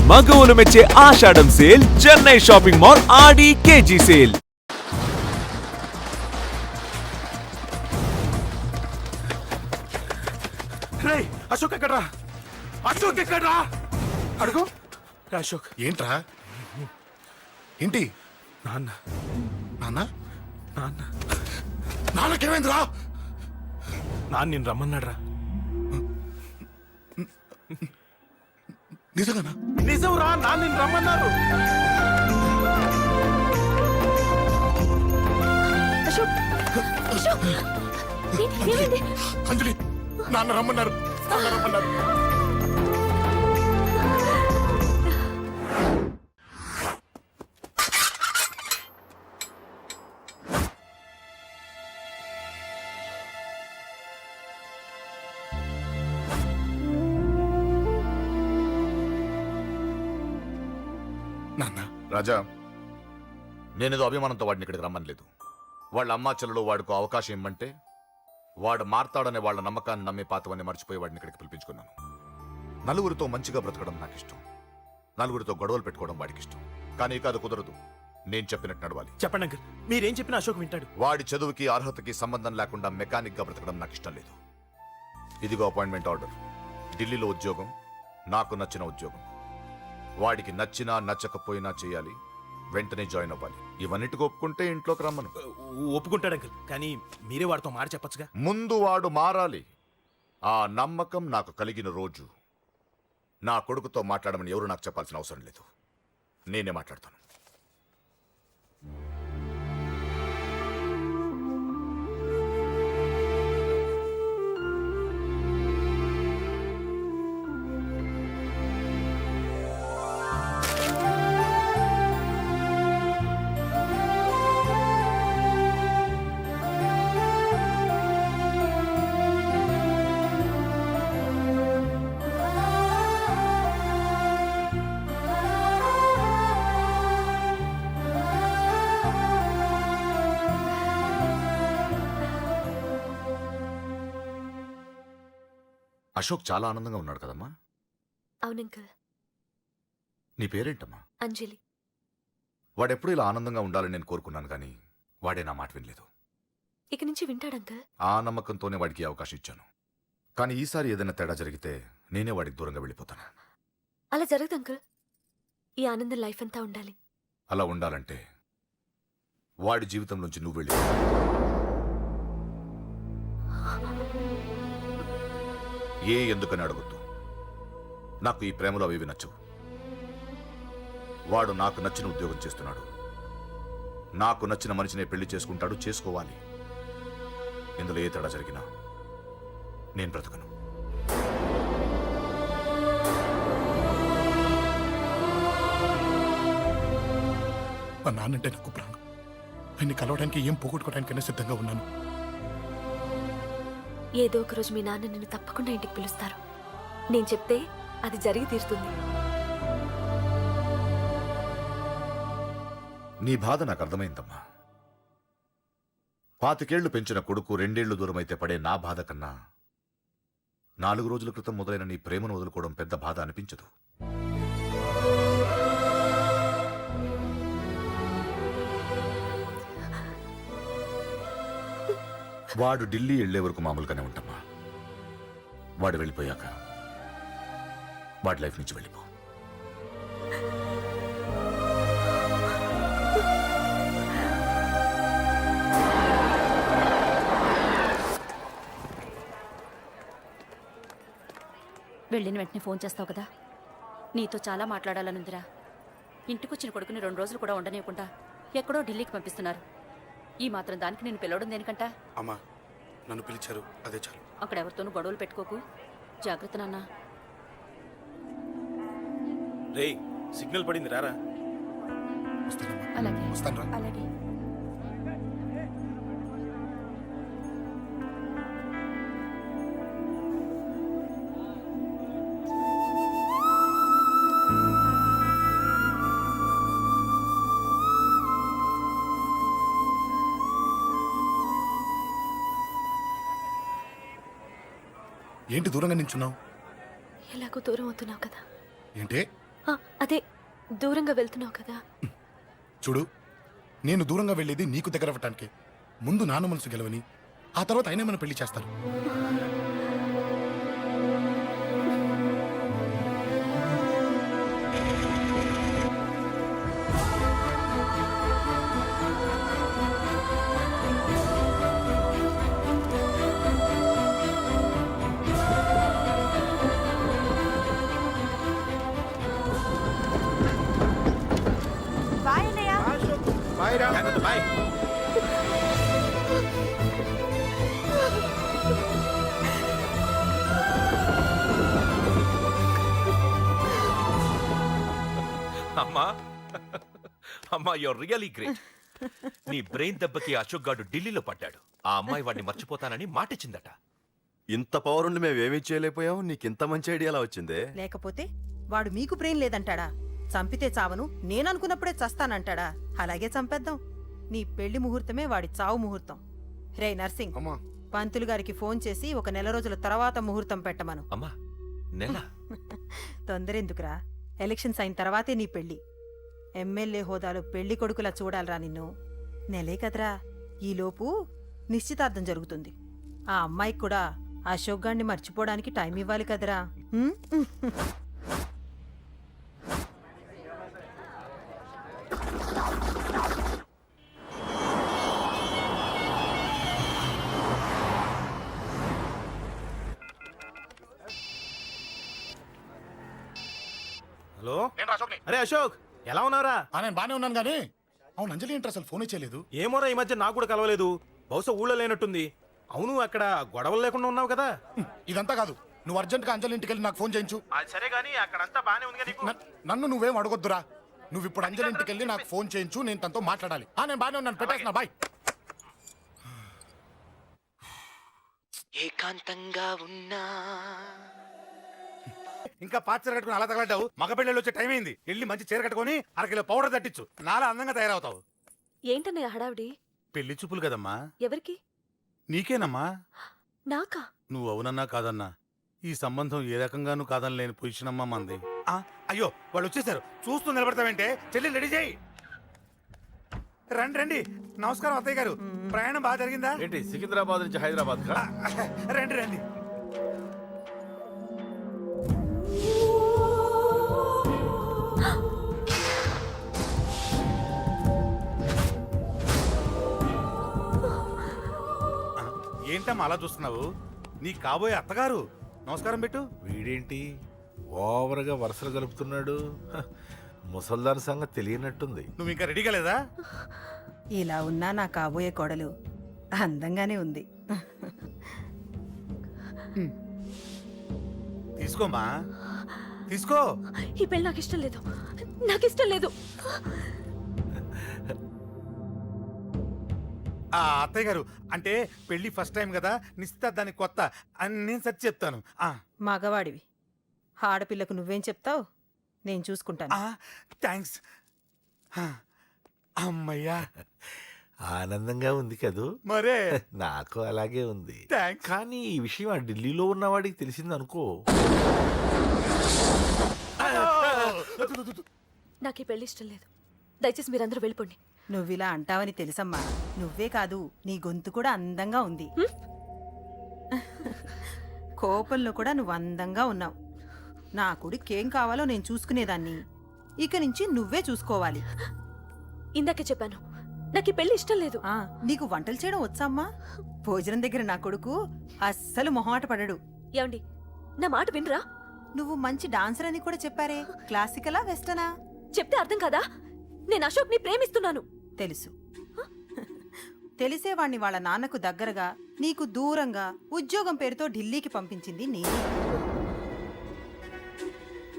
మగవులు మెచ్చే ఆషాఢం sale Chennai shopping mall ఆడి KG sale. Ashok ఎక్కడ్రా? అశోక్ ఎక్కడ్రా? అడుగు అశోక్. ఏంట్రా? ఏంటి? నాన్న నాన్న నాన్న నాన్నకేమైందిరా? నాన్న నేను రమ్మన్నాడ్రా. నిజంగానా? నిజం రా, నాన్న నేను రమ్మన్నారు. అంజలి, నాన్న రమ్మన్నారు. నాన్న రమ్మన్నారు. నాన్న. రాజా, నేనేదో అభిమానంతో వాడిని ఇక్కడికి రమ్మనలేదు. వాళ్ళ అమ్మా చెల్లెలు వాడికి అవకాశం ఇమ్మంటే వాడు మారతాడనే వాళ్ళ నమ్మకాన్ని నమ్మి పాతవన్నీ మర్చిపోయి వాడిని ఇక్కడికి పిలిపించుకున్నాను. నలుగురితో మంచిగా బ్రతకడం నాకు ఇష్టం, నలుగురితో గొడవలు పెట్టుకోవడం వాడికి ఇష్టం. కానీ కాదు, కుదరదు. నేను చెప్పినట్టు నడవాలి. చెప్పండి అంకుల్, మీరేం చెప్పినా అశోక్ వింటాడు. వాడి చదువుకి అర్హతకి సంబంధం లేకుండా మెకానిక్ గా బ్రతకడం నాకు ఇష్టం లేదు. ఇదిగో అపాయింట్మెంట్ ఆర్డర్. ఢిల్లీలో ఉద్యోగం, నాకు నచ్చిన ఉద్యోగం. వాడికి నచ్చినా నచ్చకపోయినా చేయాలి, వెంటనే జాయిన్ అవ్వాలి. ఇవన్నిటికి ఒప్పుకుంటే ఇంట్లోకి రమ్మను. ఒప్పుకుంటాడు అంకుల్, కానీ మీరే వాడితో మాట చెప్పచ్చుగా. ముందు వాడు మారాలి. ఆ నమ్మకం నాకు కలిగిన రోజు నా కొడుకుతో మాట్లాడమని ఎవరు నాకు చెప్పాల్సిన అవసరం లేదు, నేనే మాట్లాడతాను. అశోక్ చాలా ఆనందంగా ఉన్నాడు కదమ్మా? అవునంకల్. నీ పేరేంటమ్మా? అంజలి. వాడెప్పుడు ఇలా ఆనందంగా ఉండాలని నేను కోరుకున్నాను, కానీ వాడే నా మాట వినలేదు. ఇక నుంచి వింటాడంకల్. ఆ నమ్మకంతోనే వాడికి అవకాశం ఇచ్చాను. కానీ ఈసారి ఏదైనా తేడా జరిగితే నేనే వాడికి దూరంగా వెళ్ళిపోతాను. అలా జరగదు అంకల్. ఈ ఆనందం లైఫ్ అంతా ఉండాలి. అలా ఉండాలంటే వాడి జీవితంలోంచి నువ్వు వెళ్ళి. ఎందుకని అడగొద్దు. నాకు ఈ ప్రేమలో అవి నచ్చవు. వాడు నాకు నచ్చిన ఉద్యోగం చేస్తున్నాడు, నాకు నచ్చిన మనిషినే పెళ్లి చేసుకుంటాడు, చేసుకోవాలి. ఇందులో ఏ తేడా జరిగినా నేను బ్రతకను. మా నాన్నంటే నాకు ప్రాణం. ఆయన్ని కలవడానికి ఏం పోగొట్టుకోవడానికైనా సిద్ధంగా ఉన్నాను. ఏదో ఒక రోజు మీ నాన్న నిన్ను తప్పకుండా ఇంటికి పిలుస్తారు. నేను చెప్తే అది జరిగి తీరుతుంది. నీ బాధ నాకు అర్థమైందమ్మా. 25 ఏళ్లు పెంచిన కొడుకు 2 ఏళ్లు దూరమైతే పడే నా బాధ కన్నా 4 రోజుల క్రితం మొదలైన నీ ప్రేమను వదులుకోవడం పెద్ద బాధ అనిపించదు. వాడు ఢిల్లీ వెళ్లే వరకు మామూలుగానే ఉంటామా. వాడు వెళ్ళిపోయాక వాడి లైఫ్ నుంచి వెళ్ళిపో. వెళ్ళిన వెంటనే ఫోన్ చేస్తావు కదా. నీతో చాలా మాట్లాడాలనుందిరా. ఇంటికొచ్చిన కొడుకుని 2 రోజులు కూడా ఉండనివ్వకుండా ఎక్కడో ఢిల్లీకి పంపిస్తున్నారు. ఈ మాత్రం దానికి నేను పిలవడం దేనికంట? అమ్మా, నన్ను పిలిచారు, అదే చాలు. అక్కడ ఎవరితోనూ గొడవలు పెట్టుకోకు. జాగ్రత్త నాన్న. రే, సిగ్నల్ పడింది, రారా. అలాగే వస్తాను. అలాగే. ఏంటి దూరంగా నించున్నావు? ఎలాగో దూరం అవుతున్నావు కదా. ఏంటి? అదే దూరంగా వెళ్తున్నావు కదా. చూడు, నేను దూరంగా వెళ్ళేది నీకు దగ్గర అవ్వటానికి. ముందు నాన్న మనసు గెలవని, ఆ తర్వాత అయినా మన పెళ్లి చేస్తాను. జాగ్రత్త, బాయ్. అమ్మా అమ్మా యువర్ రియలీ గ్రేట్. నీ బ్రెయిన్ దెబ్బకి అశోక్ గాడు ఢిల్లీలో పడ్డాడు. ఆ అమ్మాయి వాడిని మర్చిపోతానని మాటిచ్చిందట. ఇంత పవర్ ఉండి మేమేమీ చేయలేకపోయాం, నీకింత మంచి ఐడియా ఎలా వచ్చిందే? లేకపోతే వాడు మీకు బ్రెయిన్ లేదంటాడా? చంపితే చావను, నేననుకున్నప్పుడే చస్తానంటాడా? అలాగే చంపేద్దాం. నీ పెళ్లి ముహూర్తమే వాడి చావు ముహూర్తం. రే నర్సింగ్, అమ్మా, పంతులు గారికి ఫోన్ చేసి ఒక నెల రోజుల తర్వాత ముహూర్తం పెట్టమను. అమ్మా నెల తొందరెందుకురా? ఎలక్షన్స్ అయిన తర్వాతే నీ పెళ్లి. ఎమ్మెల్యే హోదాలో పెళ్లి కొడుకులా చూడాలరా నిన్ను. నెలే కదరా, ఈలోపు నిశ్చితార్థం జరుగుతుంది. ఆ అమ్మాయికి కూడా అశోక్ గాన్ని మర్చిపోవడానికి టైం ఇవ్వాలి కదరా. హ్మ్? హలో, నేను అశోక్ని. అరే అశోక్, ఎలా ఉన్నావురా? నేను బానే ఉన్నాను కానీ అవును, అంజలి ఏంటి అసలు ఫోనే చేయలేదు? ఏమోరా, ఈ మధ్య నాకు కూడా కలవలేదు. బహుశా ఊళ్ళో లేనట్టుంది. అవును, అక్కడ గొడవలు లేకుండా ఉన్నావు కదా? ఇదంతా కాదు, నువ్వు అర్జెంట్గా అంజలి ఇంటికి వెళ్ళి నాకు ఫోన్ చేయించు. అది సరే గానీ అక్కడంతా బానే ఉంది కదా. నన్ను నువ్వేం అడగొద్దురా. నువ్వు ఇప్పుడు అంజలి ఇంటికి వెళ్ళి నాకు ఫోన్ చేయించు, నేను తనతో మాట్లాడాలి. నేను బానే ఉన్నాను, పెట్టేస్తున్నా, బాయ్. ఏకాంతంగా ఉన్నా ఇంకా పాత చీర కట్టుకుని అలా తగలడ్డావు. మగ పెళ్ళిళ్ళు వచ్చే టైం అయింది. వెళ్ళి మంచి చీర కట్టుకొని అరకిలో పౌడర్ తట్టించు. నాలా అందంగా తయారవుతావు. ఏంటన్నయ్య హడావిడి? పెళ్లి చూపులు కదమ్మా, ఎవరికి? నీకేనమ్మా. నాకా? నువ్వు అవునన్నా కాదన్నా ఈ సంబంధం ఏ రకంగానూ కాదని లేని పొజిషన్ అమ్మా మంది. అయ్యో, వాళ్ళు వచ్చేసారు. చూస్తూ నిలబడతావంటే చెల్లి రెడీ చేయి. రండి రండి. నమస్కారం అత్తయ్య గారు. ప్రయాణం బాగా జరిగిందా? ఏంటి సికింద్రాబాద్ నుంచి హైదరాబాద్ కా? రండి రండి. ఏంటమ్మా అలా చూస్తున్నావు? నీ కాబోయే అత్తగారు. నమస్కారం పెట్టు. వీడేంటి ఓవర్గా వరుసలు కలుపుతున్నాడు? ముసల్దాన్ సంగతి తెలియనట్టుంది. నువ్వు ఇంకా రెడీ కాలేదా? ఇలా ఉన్నా నా కాబోయే కోడలు అందంగానే ఉంది. తీసుకోమ్మా, తీసుకో. ఈ పెళ్లి నాకు ఇష్టం లేదు, నాకు ఇష్టం లేదు. అత్తయ్య గారు, అంటే పెళ్లి ఫస్ట్ టైం కదా, నిశ్చితార్థానికి కొత్త అని నేను సరి చెప్తాను. మగవాడివి, ఆడపిల్లకు నువ్వేం చెప్తావు? నేను చూసుకుంటాను. థ్యాంక్స్. అమ్మయ్యా, ఆనందంగా ఉంది కదూ? మరే నాకు అలాగే ఉంది. థ్యాంక్స్. కానీ ఈ విషయం ఆ ఢిల్లీలో ఉన్నవాడికి తెలిసింది అనుకో. నాకు ఈ పెళ్లి ఇష్టం లేదు. దయచేసి మీరందరూ వెళ్ళిపోండి. నువ్విలా అంటావని తెలుసమ్మా. నువ్వే కాదు, నీ గొంతు కూడా అందంగా ఉంది. కోపంలో కూడా నువ్వు అందంగా ఉన్నావు. నా కొడుకేం కావాలో నేను చూసుకునేదాన్ని. ఇక నుంచి నువ్వే చూసుకోవాలి. ఇందాకే చెప్పాను, నాకు ఈ పెళ్లి ఇష్టం లేదు. నీకు వంటలు చేయడం వచ్చామ్మా? భోజనం దగ్గర నా కొడుకు అస్సలు మొహమాట పడడు. ఏమండి, నా మాట వినరా? నువ్వు మంచి డాన్సర్ అని కూడా చెప్పారే. క్లాసికలా వెస్టర్నా? చెప్తే అర్థం కాదా? నేను అశోక్ ని ప్రేమిస్తున్నాను. తెలుసు. తెలిసేవాణ్ణి వాళ్ళ నాన్నకు దగ్గరగా, నీకు దూరంగా ఉద్యోగం పేరుతో ఢిల్లీకి పంపించింది నేనే.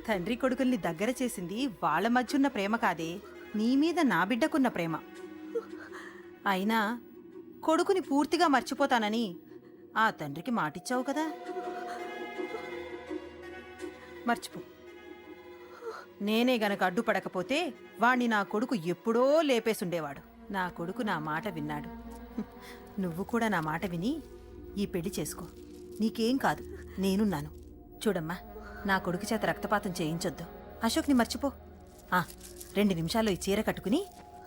తండ్రి కొడుకుల్ని దగ్గర చేసింది వాళ్ళ మధ్యున్న ప్రేమ కాదే, నీ మీద నా బిడ్డకున్న ప్రేమ. అయినా కొడుకుని పూర్తిగా మర్చిపోతానని ఆ తండ్రికి మాటిచ్చావు కదా. మర్చిపో. నేనే గనక అడ్డుపడకపోతే వాణ్ణి నా కొడుకు ఎప్పుడో లేపేసుండేవాడు. నా కొడుకు నా మాట విన్నాడు. నువ్వు కూడా నా మాట విని ఈ పెళ్లి చేసుకో. నీకేం కాదు, నేనున్నాను. చూడమ్మా, నా కొడుకు చేత రక్తపాతం చేయించొద్దు. అశోక్ని మర్చిపో. 2 నిమిషాల్లో ఈ చీర కట్టుకుని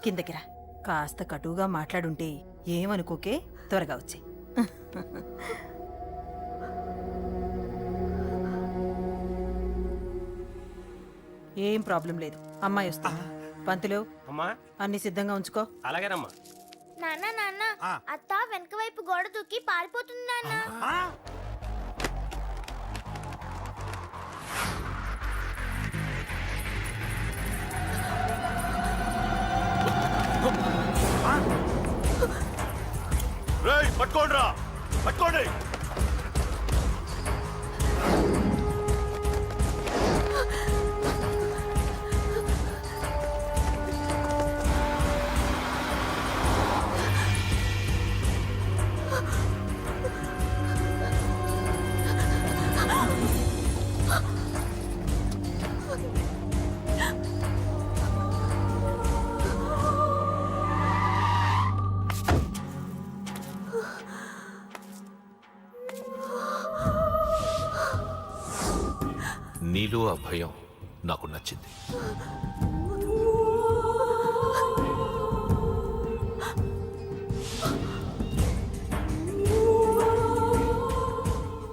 కిందకిరా. కాస్త కటువుగా మాట్లాడుంటే ఏమనుకోకే, త్వరగా వచ్చే. ఏం ప్రాబ్లం లేదు, అమ్మాయి వస్తా. పంతులు, అమ్మా అన్ని సిద్ధంగా ఉంచుకో. అలాగేనమ్మా. నాన్న నాన్న అత్త వెనక వైపు గోడ దూకి పారిపోతుంది నాన్న. పట్టుకోండి పట్టుకోండి. నీలో ఆ భయం నాకు నచ్చింది.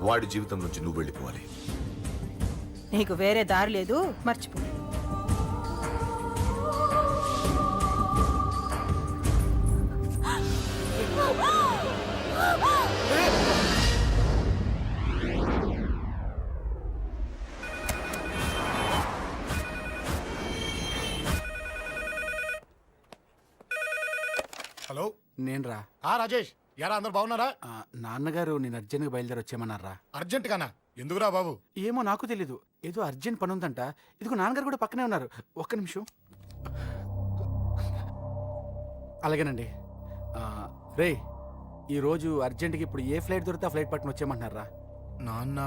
వాడి జీవితం నుంచి నువ్వు వెళ్ళిపోవాలి. నీకు వేరే దారి లేదు, మర్చిపో. హలో, నేనురా. రాజేష్, యారా అందరు బాగున్నారా? నాన్నగారు నేను అర్జెంట్గా బయలుదేరి వచ్చేయమన్నారా. అర్జెంట్ గానా? ఎందుకురా బాబు? ఏమో నాకు తెలీదు, ఏదో అర్జెంట్ పని ఉందంట. ఇదిగో నాన్నగారు కూడా పక్కనే ఉన్నారు. ఒక్క నిమిషం. అలాగేనండి. రే, ఈరోజు అర్జెంట్కి ఇప్పుడు ఏ ఫ్లైట్ దొరికితే ఆ ఫ్లైట్ పట్టుకుని వచ్చేయమంటున్నారా. నాన్న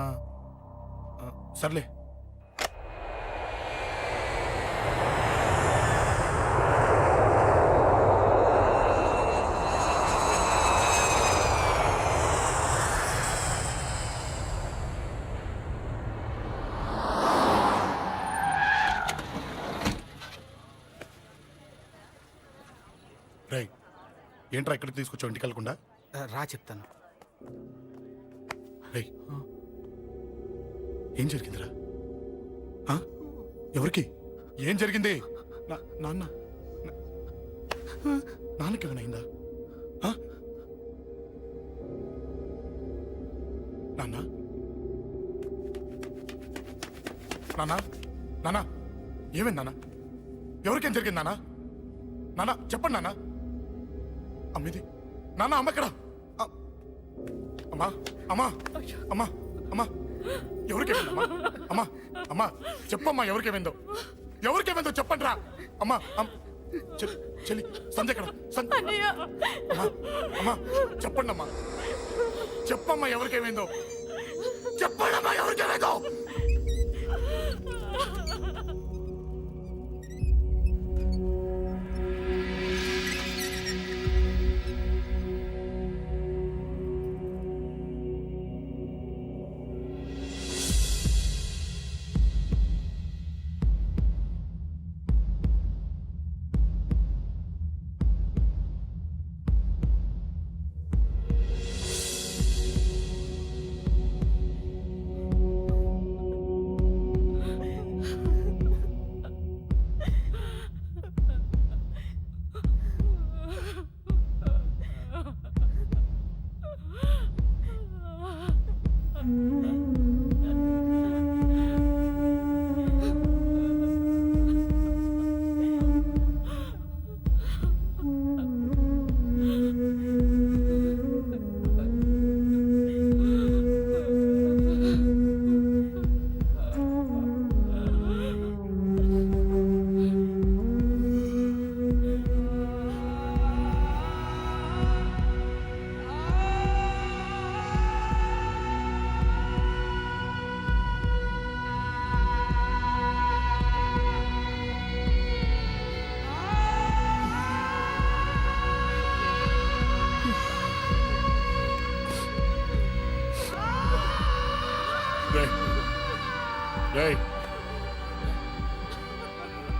సర్లే. రై, ఏంట్రా ఇక్కడికి తీసుకొచ్చావు ఇంటికి వెళ్ళకుండా? రా చెప్తాను. రై, ఏం జరిగిందిరా? ఎవరికి ఏం జరిగింది? నాన్న నాన్నకి ఏమైనా అయిందా? నాన్న నాన్న నాన్న ఏమైంది నాన్న? ఎవరికేం జరిగింది నాన్న? నాన్న చెప్పండి నాన్న. అమ్మిది నాన్న, అమ్మ ఎక్కడ? అమ్మా అమ్మా అమ్మా అమ్మా ఎవరికేమైందమ్మా? అమ్మా అమ్మా చెప్పమ్మా, ఎవరికేమైందో? ఎవరికేమైందో చెప్పండి రా. అమ్మా చెల్లి సంధ్య ఎక్కడ? అమ్మా అమ్మా చెప్పండి అమ్మా, చెప్పమ్మా ఎవరికేమైందో? చెప్పండి అమ్మా ఎవరికేమైందో?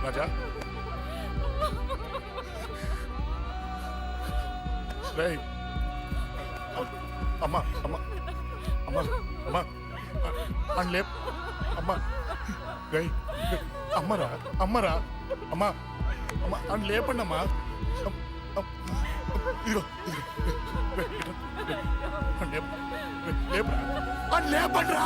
రాజా రేయ్. అమ్మా అమ్మా అమ్మా అమ్మా అని లేప్ అమ్మా రేయ్ అమ్మరా అమ్మరా అమ్మా అమ్మా అని లేపండి అమ్మా ఇదిగో అని లేపండ్రా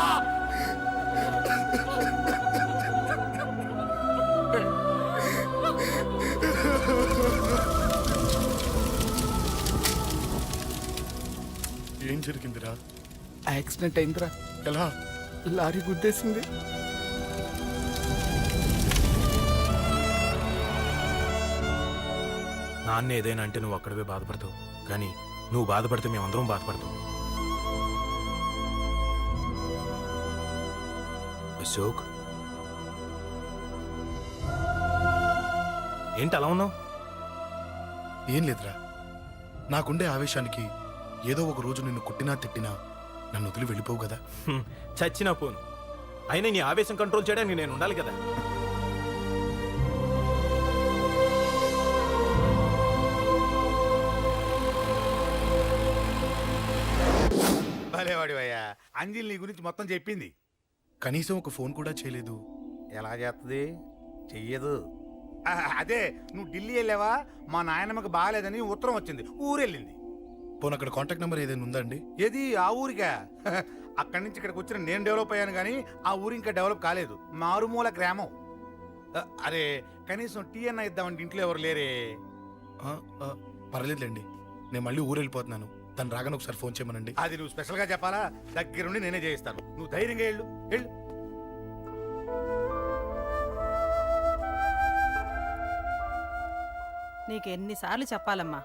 ఏం జరిగిందిరా? యాక్సిడెంట్ అయిందిరా, ఎలా? లారీ గుద్దేసింది. నాన్న ఏదైనా అంటే నువ్వు అక్కడవే బాధపడతావు, కానీ నువ్వు బాధపడితే మేమందరం బాధపడతాం. అశోక్, ఏంటి అలా ఉన్నావు? ఏం లేదురా, నాకుండే ఆవేశానికి ఏదో ఒక రోజు నిన్ను కొట్టినా తిట్టినా నన్ను వదిలి వెళ్ళిపోవు కదా. చచ్చినా పోను, అయినా నీ ఆవేశం కంట్రోల్ చేయడానికి నేను ఉండాలి కదా. భలేవాడివయ్యా, అంజలి నీ గురించి మొత్తం చెప్పింది. కనీసం ఒక ఫోన్ కూడా చేయలేదు. ఎలా చేస్తుంది? చెయ్యదు. అదే నువ్వు ఢిల్లీ వెళ్ళావా, మా నాయనమ్మకి బాగాలేదని ఉత్తరం వచ్చింది, ఊరెళ్ళింది. పోనీ అక్కడ కాంటాక్ట్ నెంబర్ ఏదైనా ఉందా అండి? ఏది ఆ ఊరికా? అక్కడి నుంచి ఇక్కడికి వచ్చిన నేను డెవలప్ అయ్యాను కానీ ఆ ఊరు ఇంకా డెవలప్ కాలేదు, మారుమూల గ్రామం. అరే కనీసం టీ అన్న ఇద్దామంటే ఇంట్లో ఎవరు లేరే. పర్లేదులేండి, నేను మళ్ళీ ఊరు వెళ్ళిపోతున్నాను. తను రాగానే ఒకసారి ఫోన్ చేయమనండి. అది నువ్వు స్పెషల్గా చెప్పాలా? దగ్గరుండి నేనే చేయిస్తాను, నువ్వు ధైర్యంగా వెళ్ళు వెళ్ళు. నీకు ఎన్నిసార్లు చెప్పాలమ్మా,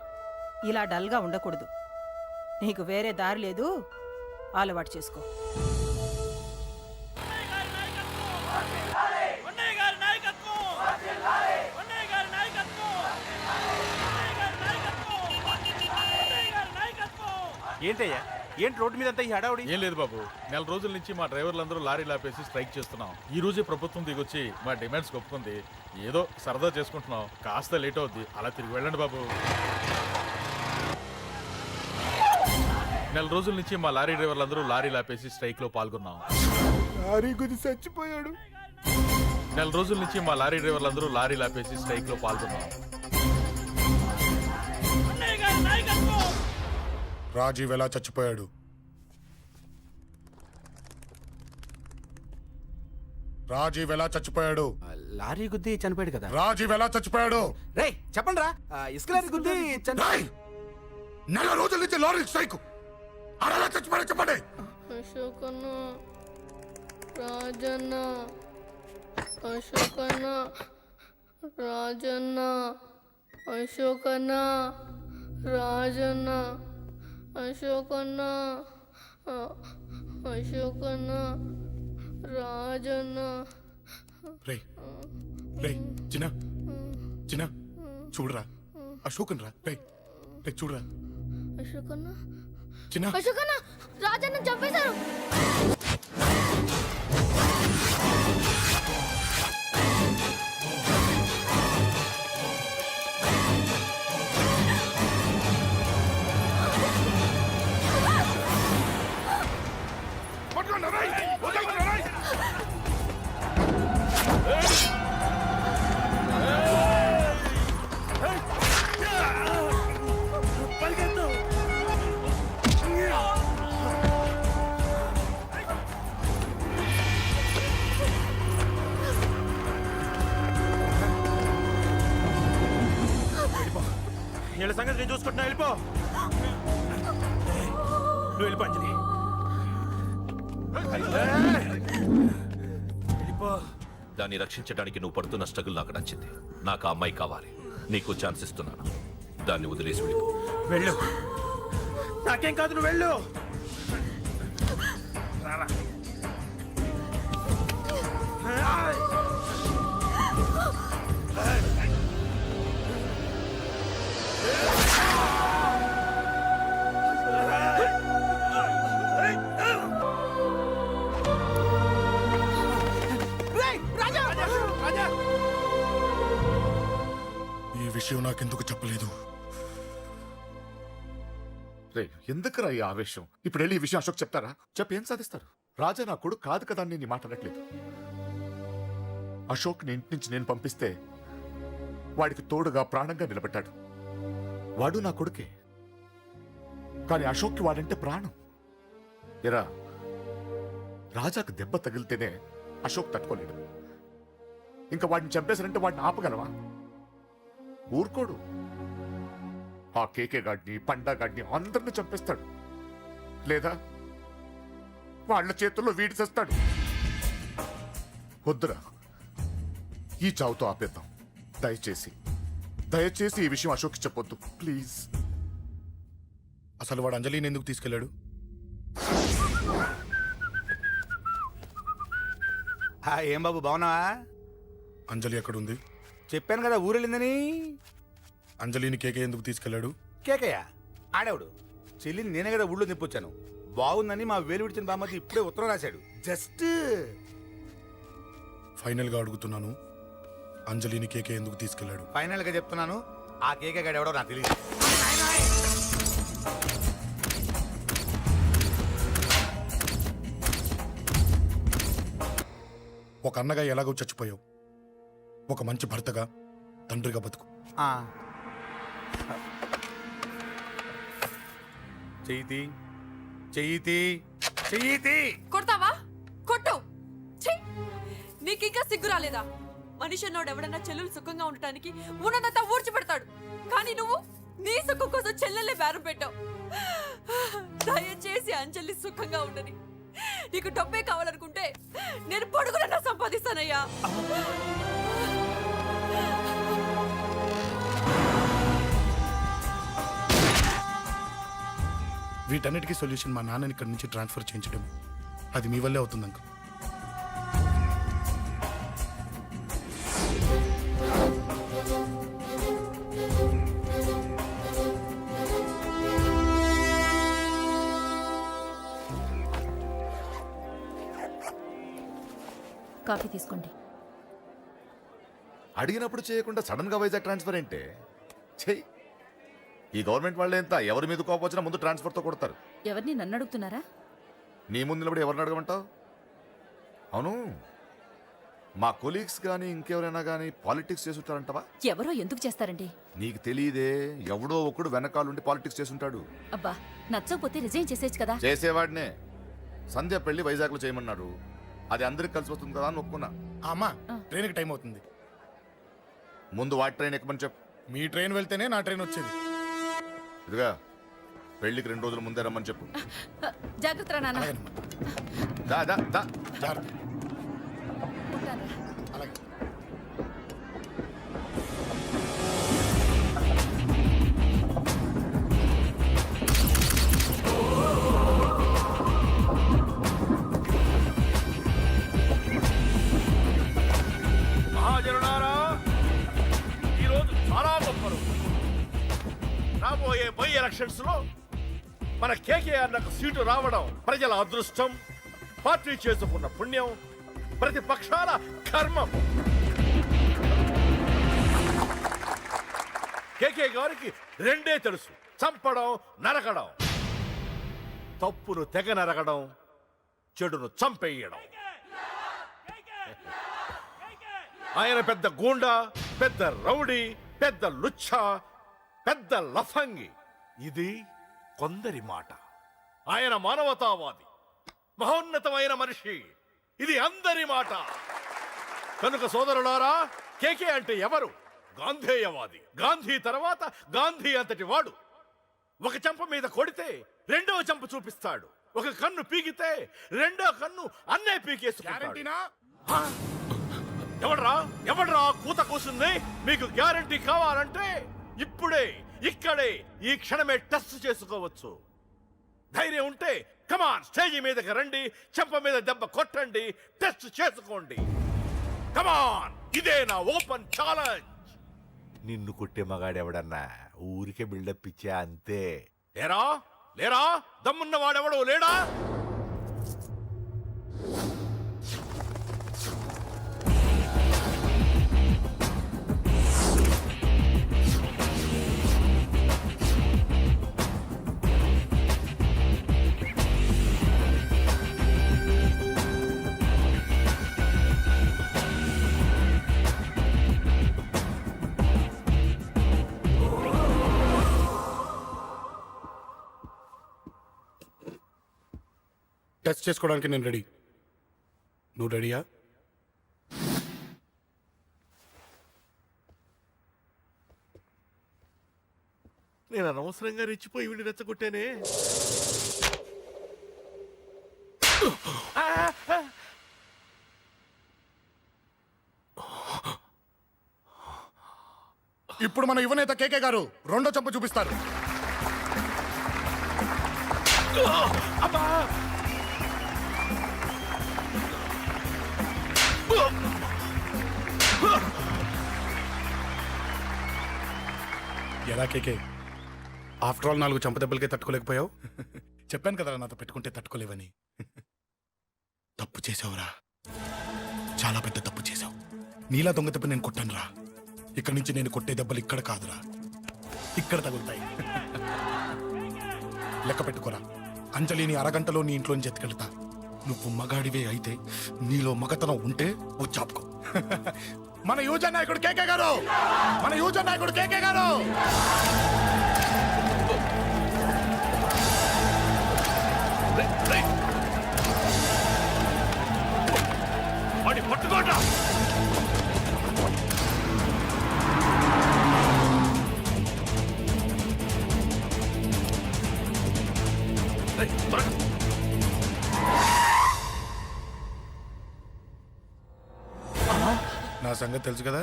ఇలా డల్గా ఉండకూడదు. నీకు వేరే దారి లేదు, అలవాటు చేసుకో. ఏంటయ్యా, ఏంటి రోడ్డు మీద అంతా ఈ హడావుడి? ఏం లేదు బాబు, నెల రోజుల నుంచి మా డ్రైవర్లందరూ లారీలు ఆపేసి స్ట్రైక్ చేస్తున్నాం. ఈ రోజే ప్రభుత్వం దిగొచ్చి మా డిమాండ్స్ ఒప్పుకుంది. ఏదో సరదా చేసుకుంటున్నాం, కాస్త లేట్ అవుద్ది, అలా తిరిగి వెళ్ళండి బాబు. నెల రోజుల నుంచి మా లారీ డ్రైవర్లందరూ లారీలు ఆపేసి స్ట్రైక్ లో పాల్గొన్నాం. లారీ గుద్ది చచ్చిపోయాడు. నెల రోజుల నుంచి మా లారీ డ్రైవర్లందరూ లారీలు ఆపేసి స్ట్రైక్ లో పాల్గొన్నాం. రాజీవ్ ఎలా చచ్చిపోయాడు? రాజీవ్ ఎలా చచ్చిపోయాడు? లారీ గుద్ది చనిపోయాడు కదా. రాజీవ్ ఎలా చచ్చిపోయాడు? రేయ్ చెప్పండి రా, ఇసుక లారీ గుద్ది రేయ్! నెల రోజుల నుంచి లారీ స్ట్రైక్, అలా చచ్చిపోయాడు చెప్పండి. అశోకన్న, రాజన్న, అశోకన్న, రాజన్న, అశోకన్న, రాజన్న, అశోకన్న, అశోకన్న, రాజన్న. రేయ్ రేయ్ చిన్న చిన్న చూడరా, అశోకన్ రా. రేయ్ రేయ్ చూడరా. అశోకన్న, చిన్న అశోకన్న, రాజన్న చంపేశారు. వీళ్ళ సంగతి నేను చూసుకుంటున్నా, వెళ్ళిపో. నువ్వు వెళ్ళిపో అంజలి, వెళ్ళిపో. దాన్ని రక్షించడానికి నువ్వు పడుతున్న స్ట్రగుల్ నాకు నచ్చింది. నాకు ఆ అమ్మాయి కావాలి. నీకు ఛాన్స్ ఇస్తున్నాను, దాన్ని వదిలేసి వెళ్ళిపో. వెళ్ళు, నాకేం కాదు, నువ్వు వెళ్ళు. రాజా, రాజా, రాజా. విషయం నాకెందుకు చెప్పలేదు? రే ఎందుకురా ఈ ఆవేశం? ఇప్పుడు వెళ్ళి ఈ విషయం అశోక్ చెప్తారా? చెప్పి ఏం సాధిస్తారు? రాజా నా కొడుకు కాదు కదా అని నేను మాట్లాడట్లేదు. అశోక్ ని ఇంటి నుంచి నేను పంపిస్తే వాడికి తోడుగా ప్రాణంగా నిలబడ్డాడు. వాడు నా కొడుకే, కానీ అశోక్కి వాడంటే ప్రాణం. ఎరా రాజాకు దెబ్బ తగిలితేనే అశోక్ తట్టుకోలేడు. ఇంకా వాడిని చంపేశారంటే వాడిని ఆపగలవా? ఊరుకోడు. ఆ కేకే గాడిని, పండా గాడిని అందరిని చంపేస్తాడు. లేదా వాళ్ళ చేతుల్లో వీడి చేస్తాడు. వద్దురా, ఈ చావుతో ఆపేద్దాం. దయచేసి ఈ విషయం అశోక్కి చెప్పొద్దు ప్లీజ్. అసలు వాడు అంజలిని ఎందుకు తీసుకెళ్ళాడు? ఏం బాబు బాగున్నావా? అంజలి ఎక్కడుంది? చెప్పాను కదా ఊరెళ్ళిందని. అంజలిని కేకే ఎందుకు తీసుకెళ్ళాడు? కేకయ్య ఆడేవాడు. చెల్లిని నేనే కదా ఊళ్ళో నిప్పొచ్చాను. బాగుందని మా వేలు విడిచిన బామ్మది ఇప్పుడే ఉత్తరం రాశాడు. జస్ట్ ఫైనల్ గా అడుగుతున్నాను, అంజలిని కేకే ఎందుకు తీసుకెళ్ళాడు? ఫైనల్ గా చెప్తున్నాను, ఆ కేకే గాడు ఎవడో నాకు తెలియదు. ఒక అన్నగా ఎలాగో చచ్చిపోయావు, ఒక మంచి భర్తగా, తండ్రిగా బతుకు. చెయ్యితి కొడతావా? కొట్టు. నీకింకా సిగ్గు రాలేదా? మనిషి అన్నోడు ఎవడన్నా చెల్లెలు సుఖంగా ఉండటానికి ఉన్నదంతా ఊడ్చిపెడతాడు, కానీ నువ్వు నీ సుఖం కోసం చెల్లెల్లే బేరం పెట్టావు. దయచేసి అంజలి సుఖంగా ఉండని. నీకు డబ్బే కావాలనుకుంటే నేను పొడుగునన్నా సంపాదిస్తానయ్యా. వీటన్నిటికీ సొల్యూషన్ మా నాన్నని ఇక్కడి నుంచి ట్రాన్స్ఫర్ చేయించడం. అది మీ వల్లే అవుతుంది అంకుల్. కాఫీ తీసుకోండి. అడిగినప్పుడు చేయకుండా సడన్ గా వైజాగ్ ట్రాన్స్ఫర్ ఏంటే? చెయ్యి. ఈ గవర్నమెంట్ వాళ్ళే ఎంత ఎవరి మీద కోపం వచ్చినా ముందు ట్రాన్స్ఫర్ తో కొడతారు. ఎవరిని నన్ను అడుగుతున్నారా? నీ ముందు నిలబడి ఎవరిని అడగమంటావు? అవును, మా కొలీగ్స్ కానీ ఇంకెవరైనా కానీ పాలిటిక్స్ చేస్తుంటారంటవా? ఎవరో ఎందుకు చేస్తారండి? నీకు తెలియదే, ఎవడో ఒకడు వెనకాలండి పాలిటిక్స్ చేస్తుంటాడు. అబ్బా, నచ్చకపోతే రిజైన్ చేసేయచ్చు కదా. చేసేవాడినే. సంధ్య పెళ్లి వైజాగ్ లో చేయమన్నాడు. అది అందరికి కలిసి వస్తుంది కదా అని ఒప్పుకున్నా. అమ్మా, ట్రైన్కి టైం అవుతుంది. ముందు వాటి ట్రైన్ ఎక్కమని చెప్పు. మీ ట్రైన్ వెళ్తేనే నా ట్రైన్ వచ్చేది. ఇదిగా పెళ్లికి 2 రోజుల ముందే రమ్మని చెప్పు. జాగ్రత్త రా నాన్న. దా దా దా. జాగ్రత్త. అలాగే. మహాజనులారా, ఈరోజు చాలా గొప్ప రోజు. రాబోయే బై ఎలక్షన్స్ లో మన కేకేఆర్ నాకు సీటు రావడం ప్రజల అదృష్టం, పార్టీ చేసుకున్న పుణ్యం, ప్రతిపక్షాల కర్మం. కేకే గారికి రెండే తెలుసు: చంపడం, నరకడం. తప్పును తెగ నరకడం, చెడును చంపేయడం. ఆయన పెద్ద గూండా, పెద్ద రౌడీ, పెద్ద లుచ్చా, పెద్ద లఫంగి. ఇది కొందరి మాట. ఆయన మానవతావాది, మహోన్నతమైన మనిషి. ఇది అందరి మాట. కనుక సోదరులారా, కేకే అంటే ఎవరు? గాంధేయవాది. గాంధీ తర్వాత గాంధీ అంతటి వాడు. ఒక చెంప మీద కొడితే రెండవ చెంప చూపిస్తాడు. ఒక కన్ను పీకితే రెండో కన్ను అన్నే పీకేసుకుంటాడు. ఎవడ్రా కూత కూసింది? మీకు గ్యారంటీ కావాలంటే ఇప్పుడే, ఇక్కడే, ఈ క్షణమే టెస్ట్ చేసుకోవచ్చు. ధైర్యం ఉంటే కమాన్, స్టేజీ మీదకి రండి, చెంప మీద దెబ్బ కొట్టండి, టెస్ట్ చేసుకోండి. కమాన్, ఇదే నా ఓపెన్ ఛాలెంజ్. నిన్ను కొట్టే మగాడెవడన్నా ఊరికే బిల్డప్ ఇచ్చా అంతే. లేరా దమ్మున్న వాడెవడో లేడా? టెస్ట్ చేసుకోవడానికి నేను రెడీ. నువ్వు రెడీయా? నేను అనవసరంగా రెచ్చిపోయి వీడిని రెచ్చగొట్టానే. ఇప్పుడు మన యువనేత కేకే గారు రెండో చెంప చూపిస్తారు. ఎలా కేకే, ఆఫ్టర్ ఆల్ 4 చంపదెబ్బలకే తట్టుకోలేకపోయావు? చెప్పాను కదా నాతో పెట్టుకుంటే తట్టుకోలేవని. తప్పు చేసావురా, చాలా పెద్ద తప్పు చేసావు. నీలా దొంగ దెబ్బ నేను కొట్టానురా. ఇక్కడి నుంచి నేను కొట్టే దెబ్బలు ఇక్కడ కాదురా, ఇక్కడ తగులుతాయి. లెక్క పెట్టుకోరా, అంజలిని అరగంటలో నీ ఇంట్లోంచి ఎత్తుకెళ్తా. నువ్వు మగాడివే అయితే, నీలో మగతనం ఉంటే ఓ చాపుకో. మన యువజన నాయకుడు కేకే గారు, మన యువజన నాయకుడు కేకే గారు. పట్టుకోండి. నా సంగతి తెలుసు కదా.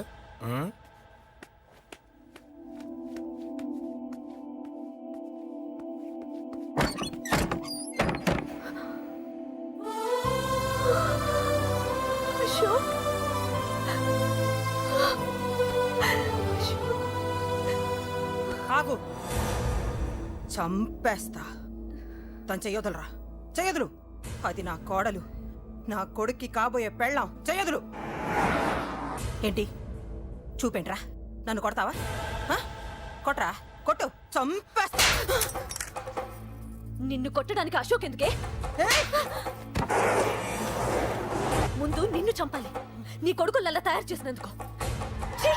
ఆగు, చంపేస్తా. తను చెయ్యొదలరా, చెయ్యదులు. అది నా కోడలు, నా కొడుక్కి కాబోయే పెళ్ళాం. చెయ్యదులు. ఏంటి చూపేంట్రా? నన్ను కొడతావా? కొట్రా, కొట్టు, చంపేస్తా. నిన్ను కొట్టడానికి అశోక్ ఎందుకే? ముందు నిన్ను చంపాలి, నీ కొడుకులల్లా తయారు చేసినందుకు. ఛీ!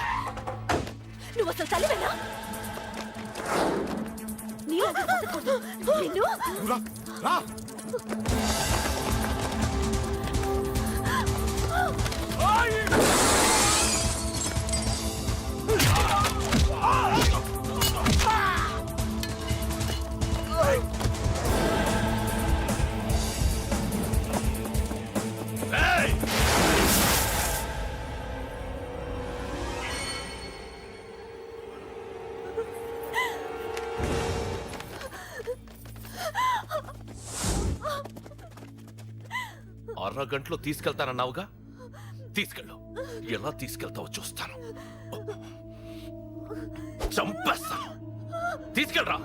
నువ్వు అసలు తల్లివేనా? నీలాంటి బతకూడదు. నిన్ను అరగంటలో తీసుకెళ్తానన్నావుగా, తీసుకెళ్ళు. ఎలా తీసుకెళ్తావో చూస్తాను. చంపేస్తాను. తీసుకెళ్ళరా.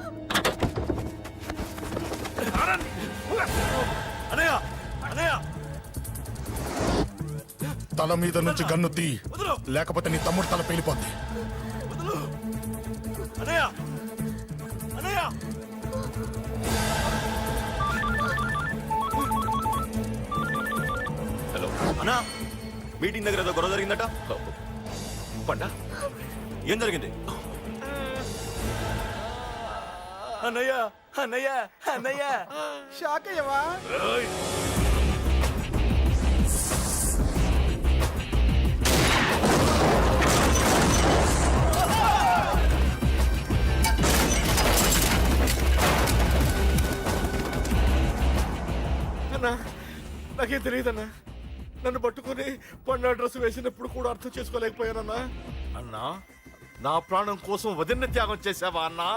తల మీద నుంచి గన్ను తీ, లేకపోతే నీ తమ్ముడు తల పేలిపోద్ది. హలో అన్నా, మీటింగ్ దగ్గర ఏదో గొడవ జరిగిందట. పండా, ఏం జరిగింది? అన్నయ్య అన్నయ్య అన్నయ్య, షాక్ అయ్యవా? అన్నా, నాకేం తెలియదన్నా. నన్ను పట్టుకుని పండు డ్రెస్ వేసినప్పుడు కూడా అర్థం చేసుకోలేకపోయానన్నా. అన్నా, నా ప్రాణం కోసం వదిన త్యాగం చేసావా అన్నా?